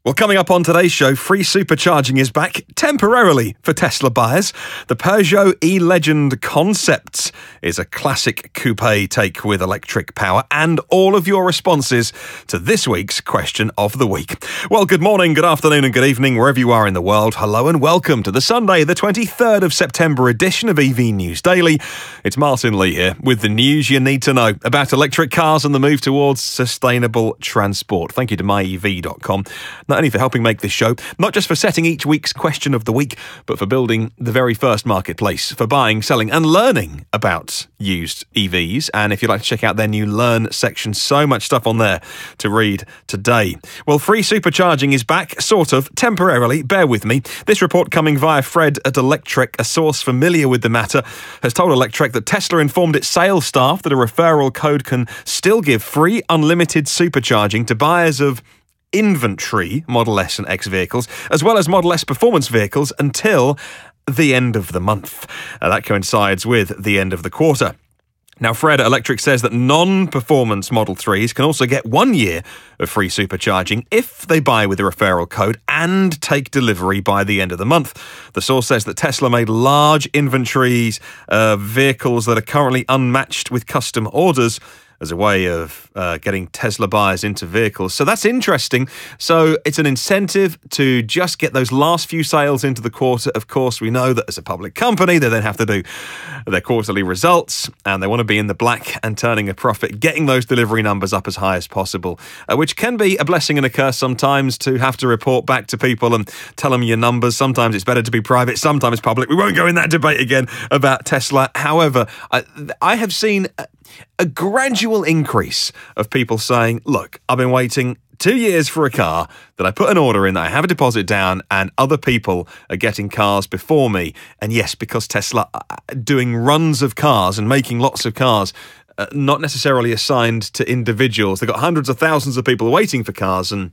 Well, coming up on today's show, free supercharging is back temporarily for Tesla buyers. The Peugeot E-Legend Concept is a classic coupe take with electric power, and all of your responses to this week's question of the week. Well, good morning, good afternoon and good evening, wherever you are in the world. Hello and welcome to the Sunday, the 23rd of September edition of EV News Daily. It's Martyn Lee here with the news you need to know about electric cars and the move towards sustainable transport. Thank you to myev.com. Not only for helping make this show, not just for setting each week's question of the week, but for building the very first marketplace for buying, selling and learning about used EVs. And if you'd like to check out their new Learn section, so much stuff on there to read today. Well, free supercharging is back, sort of, temporarily, bear with me. This report coming via Fred at Electrek, a source familiar with the matter, has told Electrek that Tesla informed its sales staff that a referral code can still give free unlimited supercharging to buyers of inventory Model S and X vehicles, as well as Model S performance vehicles until the end of the month. That coincides with the end of the quarter. Now, Fred at Electrek says that non-performance Model 3s can also get 1 year of free supercharging if they buy with a referral code and take delivery by the end of the month. The source says that Tesla made large inventories of vehicles that are currently unmatched with custom orders as a way of getting Tesla buyers into vehicles. So that's interesting. So it's an incentive to just get those last few sales into the quarter. Of course, we know that as a public company, they then have to do their quarterly results and they want to be in the black and turning a profit, getting those delivery numbers up as high as possible, which can be a blessing and a curse sometimes to have to report back to people and tell them your numbers. Sometimes it's better to be private, sometimes public. We won't go in that debate again about Tesla. However, I have seen a gradual increase of people saying, look, I've been waiting 2 years for a car that I put an order in, that I have a deposit down, and other people are getting cars before me. And yes, because Tesla are doing runs of cars and making lots of cars, not necessarily assigned to individuals. They've got hundreds of thousands of people waiting for cars, and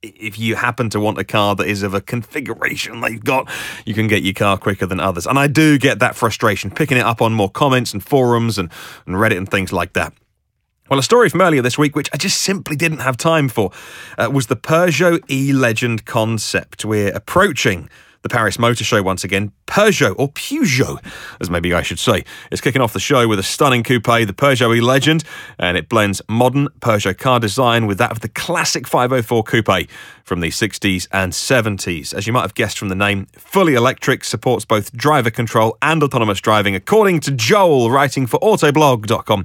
if you happen to want a car that is of a configuration they've got, you can get your car quicker than others. And I do get that frustration, picking it up on more comments and forums and Reddit and things like that. Well, a story from earlier this week, which I just simply didn't have time for, was the Peugeot E-Legend Concept. We're approaching the Paris Motor Show once again. Peugeot, or Peugeot, as maybe I should say, is kicking off the show with a stunning coupe, the Peugeot E-Legend, and it blends modern Peugeot car design with that of the classic 504 coupe from the 60s and 70s. As you might have guessed from the name, fully electric, supports both driver control and autonomous driving, according to Joel, writing for autoblog.com.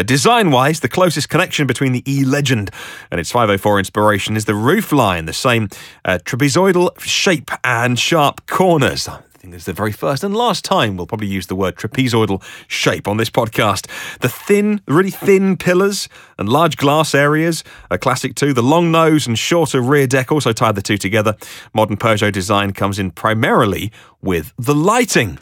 Design-wise, the closest connection between the E-Legend and its 504 inspiration is the roofline, the same trapezoidal shape and sharp corners. I think it's the very first and last time we'll probably use the word trapezoidal shape on this podcast. The really thin pillars and large glass areas are classic too. The long nose and shorter rear deck also tie the two together. Modern Peugeot design comes in primarily with the lighting.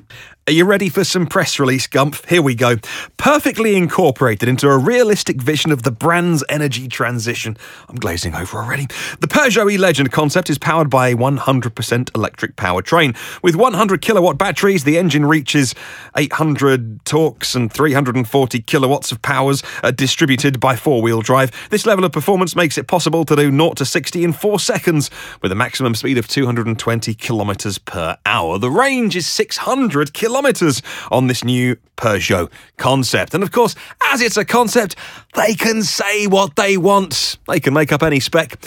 Are you ready for some press release gumph? Here we go. Perfectly incorporated into a realistic vision of the brand's energy transition. I'm glazing over already. The Peugeot E-Legend Concept is powered by a 100% electric powertrain. With 100 kilowatt batteries, the engine reaches 800 torques and 340 kilowatts of powers distributed by four-wheel drive. This level of performance makes it possible to do 0 to 60 in 4 seconds with a maximum speed of 220 kilometers per hour. The range is 600 kilometers on this new Peugeot Concept. And of course, as it's a concept, they can say what they want. They can make up any spec.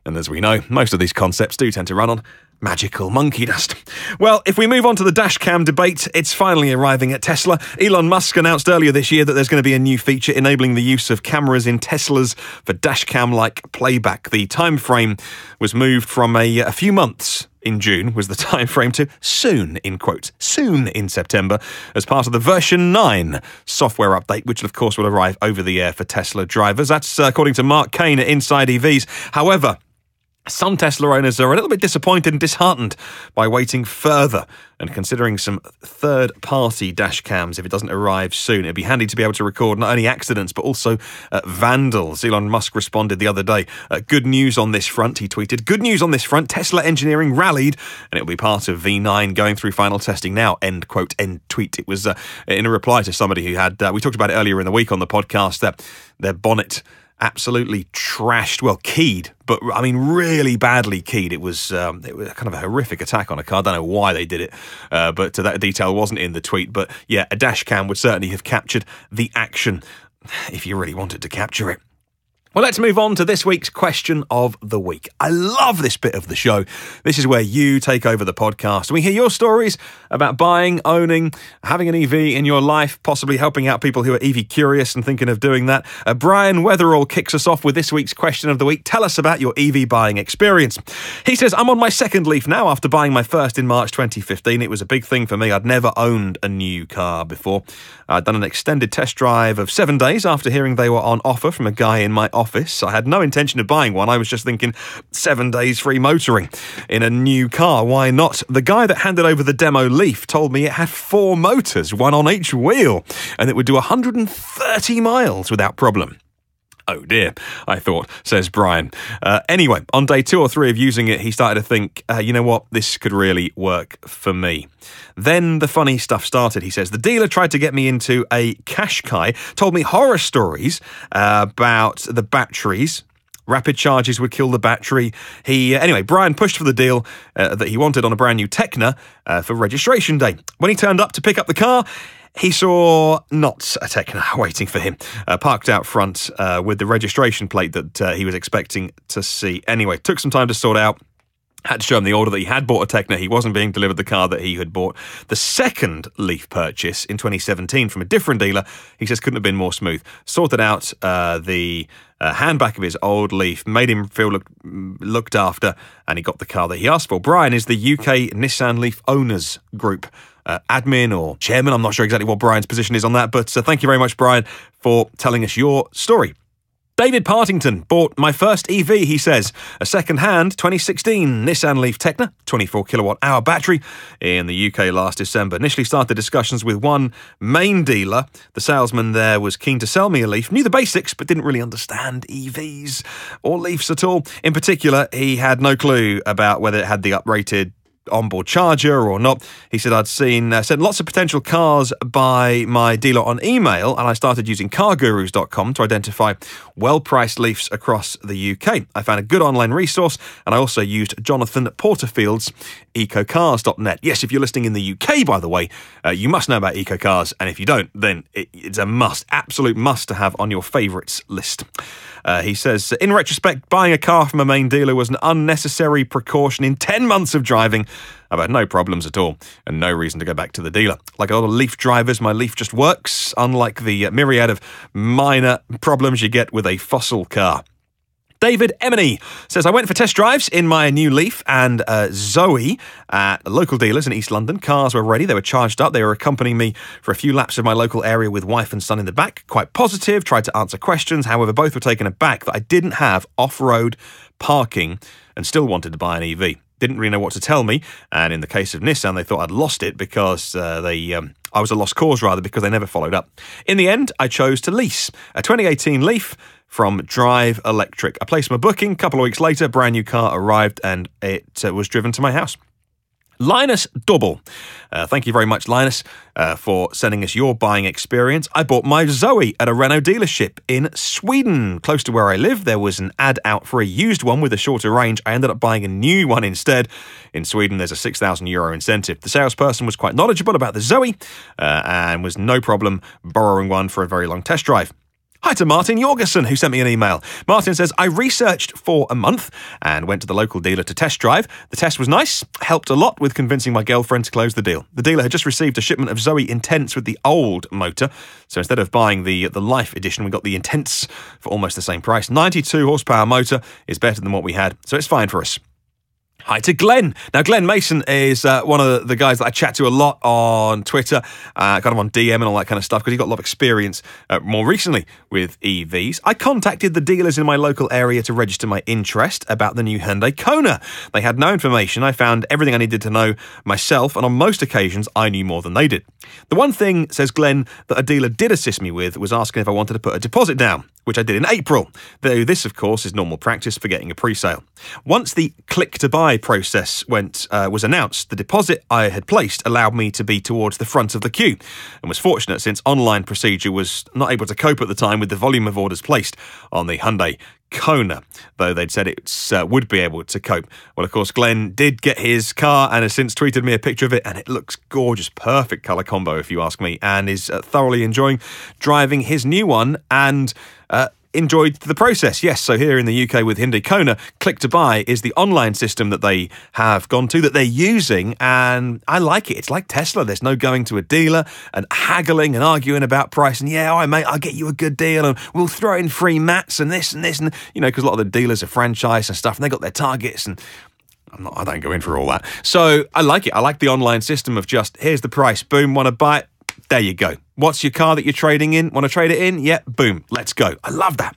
And as we know, most of these concepts do tend to run on magical monkey dust. Well, if we move on to the dashcam debate, it's finally arriving at Tesla. Elon Musk announced earlier this year that there's going to be a new feature enabling the use of cameras in Teslas for dashcam-like playback. The time frame was moved from a few months in June was the time frame to soon, in quotes, soon in September, as part of the version 9 software update, which of course will arrive over the air for Tesla drivers. That's according to Mark Kane at Inside EVs. However, some Tesla owners are a little bit disappointed and disheartened by waiting further and considering some third-party dash cams if it doesn't arrive soon. It'd be handy to be able to record not only accidents but also vandals. Elon Musk responded the other day. Good news on this front, he tweeted. Good news on this front, Tesla engineering rallied and it'll be part of V9 going through final testing now, end quote, end tweet. It was in a reply to somebody who had, we talked about it earlier in the week on the podcast, that their bonnet absolutely trashed, well, keyed, but I mean really badly keyed. It was kind of a horrific attack on a car. I don't know why they did it, but that detail wasn't in the tweet. But yeah, a dash cam would certainly have captured the action if you really wanted to capture it. Well, let's move on to this week's question of the week. I love this bit of the show. This is where you take over the podcast. We hear your stories about buying, owning, having an EV in your life, possibly helping out people who are EV curious and thinking of doing that. Brian Weatherall kicks us off with this week's question of the week. Tell us about your EV buying experience. He says, I'm on my second Leaf now after buying my first in March 2015. It was a big thing for me. I'd never owned a new car before. I'd done an extended test drive of 7 days after hearing they were on offer from a guy in my office. I had no intention of buying one. I was just thinking 7 days free motoring in a new car. Why not? The guy that handed over the demo Leaf told me it had 4 motors, one on each wheel, and it would do 130 miles without problem. Oh dear, I thought, says Brian. Anyway, on day 2 or 3 of using it, he started to think, you know what, this could really work for me. Then the funny stuff started, he says. The dealer tried to get me into a Qashqai, told me horror stories about the batteries. Rapid charges would kill the battery. Anyway, Brian pushed for the deal that he wanted on a brand new Tecna for registration day. When he turned up to pick up the car, he saw not a Tecna waiting for him, parked out front with the registration plate that he was expecting to see. Anyway, took some time to sort out. Had to show him the order that he had bought a Tecna. He wasn't being delivered the car that he had bought. The second Leaf purchase in 2017 from a different dealer, he says couldn't have been more smooth. Sorted out the handback of his old Leaf, made him feel looked after, and he got the car that he asked for. Brian is the UK Nissan Leaf Owners Group admin or chairman. I'm not sure exactly what Brian's position is on that, but thank you very much, Brian, for telling us your story. David Partington bought my first EV, he says. A second-hand 2016 Nissan Leaf Tecna, 24 kilowatt-hour battery in the UK last December. Initially started discussions with one main dealer. The salesman there was keen to sell me a Leaf, knew the basics, but didn't really understand EVs or Leafs at all. In particular, he had no clue about whether it had the uprated onboard charger or not. He said, I'd sent lots of potential cars by my dealer on email, and I started using cargurus.com to identify well-priced Leafs across the UK. I found a good online resource, and I also used Jonathan Porterfield's ecocars.net. Yes, if you're listening in the UK, by the way, you must know about EcoCars, and if you don't, then it's a must, absolute must to have on your favourites list. He says, in retrospect, buying a car from a main dealer was an unnecessary precaution. In 10 months of driving, I've had no problems at all and no reason to go back to the dealer. Like a lot of Leaf drivers, my Leaf just works, unlike the myriad of minor problems you get with a fossil car. David Emily says, I went for test drives in my new Leaf and Zoe at local dealers in East London. Cars were ready. They were charged up. They were accompanying me for a few laps of my local area with wife and son in the back. Quite positive, tried to answer questions. However, both were taken aback that I didn't have off-road parking and still wanted to buy an EV. Didn't really know what to tell me. And in the case of Nissan, they thought I'd lost it because I was a lost cause, rather, because they never followed up. In the end, I chose to lease a 2018 Leaf from Drive Electrek. I placed my booking. A couple of weeks later, brand new car arrived and it was driven to my house. Linus Double. Thank you very much, Linus, for sending us your buying experience. I bought my Zoe at a Renault dealership in Sweden. Close to where I live, there was an ad out for a used one with a shorter range. I ended up buying a new one instead. In Sweden, there's a €6,000 incentive. The salesperson was quite knowledgeable about the Zoe and was no problem borrowing one for a very long test drive. Hi to Martin Jorgensen, who sent me an email. Martin says, I researched for a month and went to the local dealer to test drive. The test was nice, helped a lot with convincing my girlfriend to close the deal. The dealer had just received a shipment of Zoe Intense with the old motor, so instead of buying the Life edition, we got the Intense for almost the same price. 92 horsepower motor is better than what we had, so it's fine for us. Hi to Glenn. Now, Glenn Mason is one of the guys that I chat to a lot on Twitter, kind of on DM and all that kind of stuff, because he's got a lot of experience more recently with EVs. I contacted the dealers in my local area to register my interest about the new Hyundai Kona. They had no information. I found everything I needed to know myself, and on most occasions, I knew more than they did. The one thing, says Glenn, that a dealer did assist me with was asking if I wanted to put a deposit down, which I did in April, though this, of course, is normal practice for getting a pre-sale. Once the click-to-buy process was announced, the deposit I had placed allowed me to be towards the front of the queue, and was fortunate since online procedure was not able to cope at the time with the volume of orders placed on the Hyundai Kona, though they'd said it would be able to cope. Well, of course, Glenn did get his car and has since tweeted me a picture of it, and it looks gorgeous. Perfect colour combo, if you ask me, and is thoroughly enjoying driving his new one and enjoyed the process. Yes, so here in the UK with Hyundai Kona, Click to Buy is the online system that they have gone to, that they're using, and I like it. It's like Tesla. There's no going to a dealer and haggling and arguing about price, and yeah, all right, mate, I'll get you a good deal, and we'll throw in free mats and this, and you know, because a lot of the dealers are franchise and stuff, and they got their targets, and I don't go in for all that. So I like it. I like the online system of just, here's the price, boom, want to buy it? There you go. What's your car that you're trading in? Want to trade it in? Yeah, boom, let's go. I love that.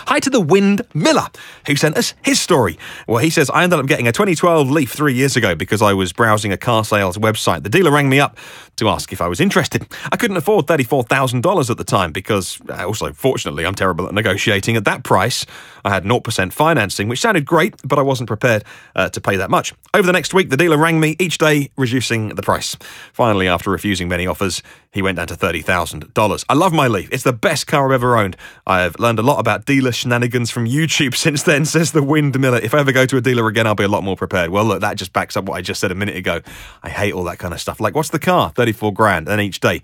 Hi to the Wind Miller, who sent us his story. Well, he says, I ended up getting a 2012 Leaf 3 years ago because I was browsing a car sales website. The dealer rang me up to ask if I was interested. I couldn't afford $34,000 at the time because, also, fortunately, I'm terrible at negotiating. At that price, I had 0% financing, which sounded great, but I wasn't prepared to pay that much. Over the next week, the dealer rang me each day, reducing the price. Finally, after refusing many offers, he went down to $30,000. I love my Leaf. It's the best car I've ever owned. I've learned a lot about dealer shenanigans from YouTube since then, says the Wind Miller. If I ever go to a dealer again, I'll be a lot more prepared. Well, look, that just backs up what I just said a minute ago. I hate all that kind of stuff. Like, what's the car? 34 grand. And each day,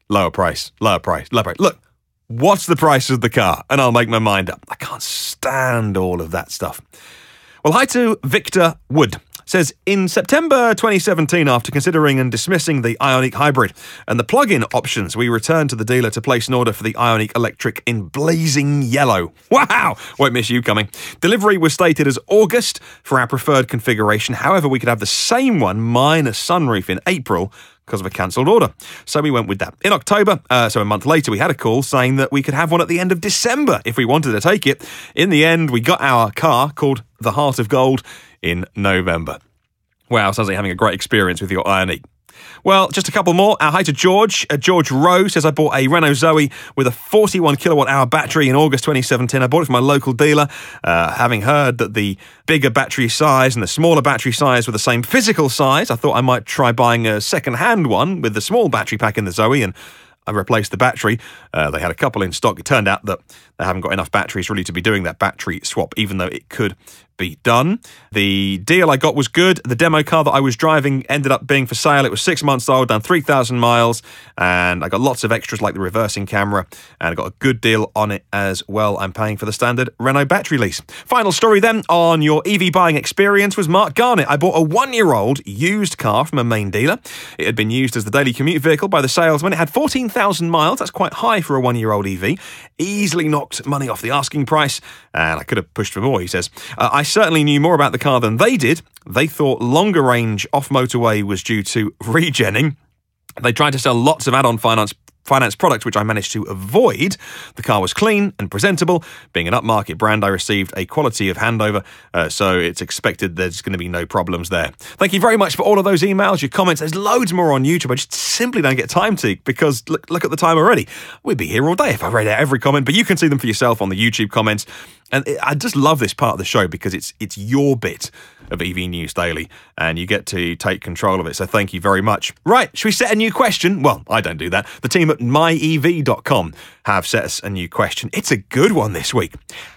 lower price, lower price, lower price. Look, what's the price of the car? And I'll make my mind up. I can't stand all of that stuff. Well, hi to Victor Wood. Says, in September 2017, after considering and dismissing the Ioniq Hybrid and the plug-in options, we returned to the dealer to place an order for the Ioniq Electrek in blazing yellow. Wow! Won't miss you coming. Delivery was stated as August for our preferred configuration. However, we could have the same one minus sunroof in April because of a cancelled order. So we went with that. In October, so a month later, we had a call saying that we could have one at the end of December if we wanted to take it. In the end, we got our car, called the Heart of Gold, in November. Wow, sounds like having a great experience with your Ioniq. Well, just a couple more. Hi to George. George Rowe says, I bought a Renault Zoe with a 41 kilowatt hour battery in August 2017. I bought it from my local dealer, having heard that the bigger battery size and the smaller battery size were the same physical size. I thought I might try buying a second-hand one with the small battery pack in the Zoe, and I replaced the battery. They had a couple in stock. It turned out that they haven't got enough batteries really to be doing that battery swap, even though it could be done. The deal I got was good. The demo car that I was driving ended up being for sale. It was 6 months old, done 3,000 miles, and I got lots of extras like the reversing camera, and I got a good deal on it as well. I'm paying for the standard Renault battery lease. Final story then on your EV buying experience was Mark Garnett. I bought a 1-year-old used car from a main dealer. It had been used as the daily commute vehicle by the salesman. It had 14,000 miles. That's quite high for a 1-year-old EV. Easily knocked money off the asking price, and I could have pushed for more, he says. I certainly knew more about the car than they did. They thought longer range off motorway was due to regenning. They tried to sell lots of add-on finance products, which I managed to avoid. The car was clean and presentable. Being an upmarket brand, I received a quality of handover, so it's expected there's going to be no problems there. Thank you very much for all of those emails, your comments. There's loads more on YouTube. I just simply don't get time to, because look at the time already. We'd be here all day if I read out every comment, but you can see them for yourself on the YouTube comments. And I just love this part of the show because it's your bit of EV News Daily, and you get to take control of it. So thank you very much. Right, should we set a new question? Well, I don't do that. The team at myev.com have set us a new question. It's a good one this week.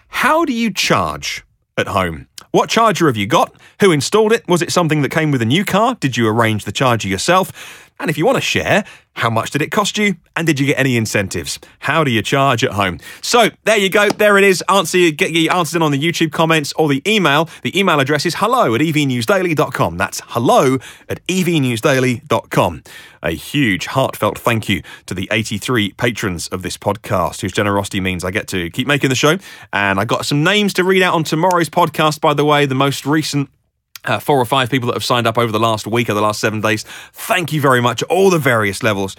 How do you charge at home? What charger have you got? Who installed it? Was it something that came with a new car? Did you arrange the charger yourself? And if you want to share, how much did it cost you? And did you get any incentives? How do you charge at home? So there you go. There it is. Get your answers in on the YouTube comments or the email. The email address is hello@evnewsdaily.com. That's hello@evnewsdaily.com. A huge heartfelt thank you to the 83 patrons of this podcast, whose generosity means I get to keep making the show. And I got some names to read out on tomorrow's podcast, by the way, the most recent 4 or 5 people that have signed up over the last week or the last 7 days. Thank you very much at all the various levels.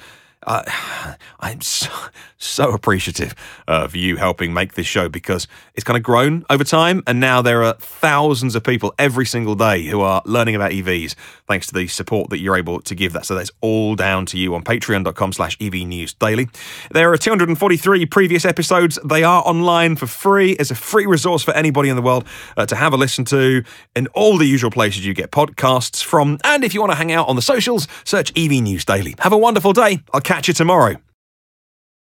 I'm so appreciative of you helping make this show, because it's kind of grown over time, and now there are thousands of people every single day who are learning about EVs thanks to the support that you're able to give that. So that's all down to you on patreon.com/EVNewsDaily. There are 243 previous episodes. They are online for free. It's a free resource for anybody in the world to have a listen to in all the usual places you get podcasts from. And if you want to hang out on the socials, search EV News Daily. Have a wonderful day. I'll catch you tomorrow.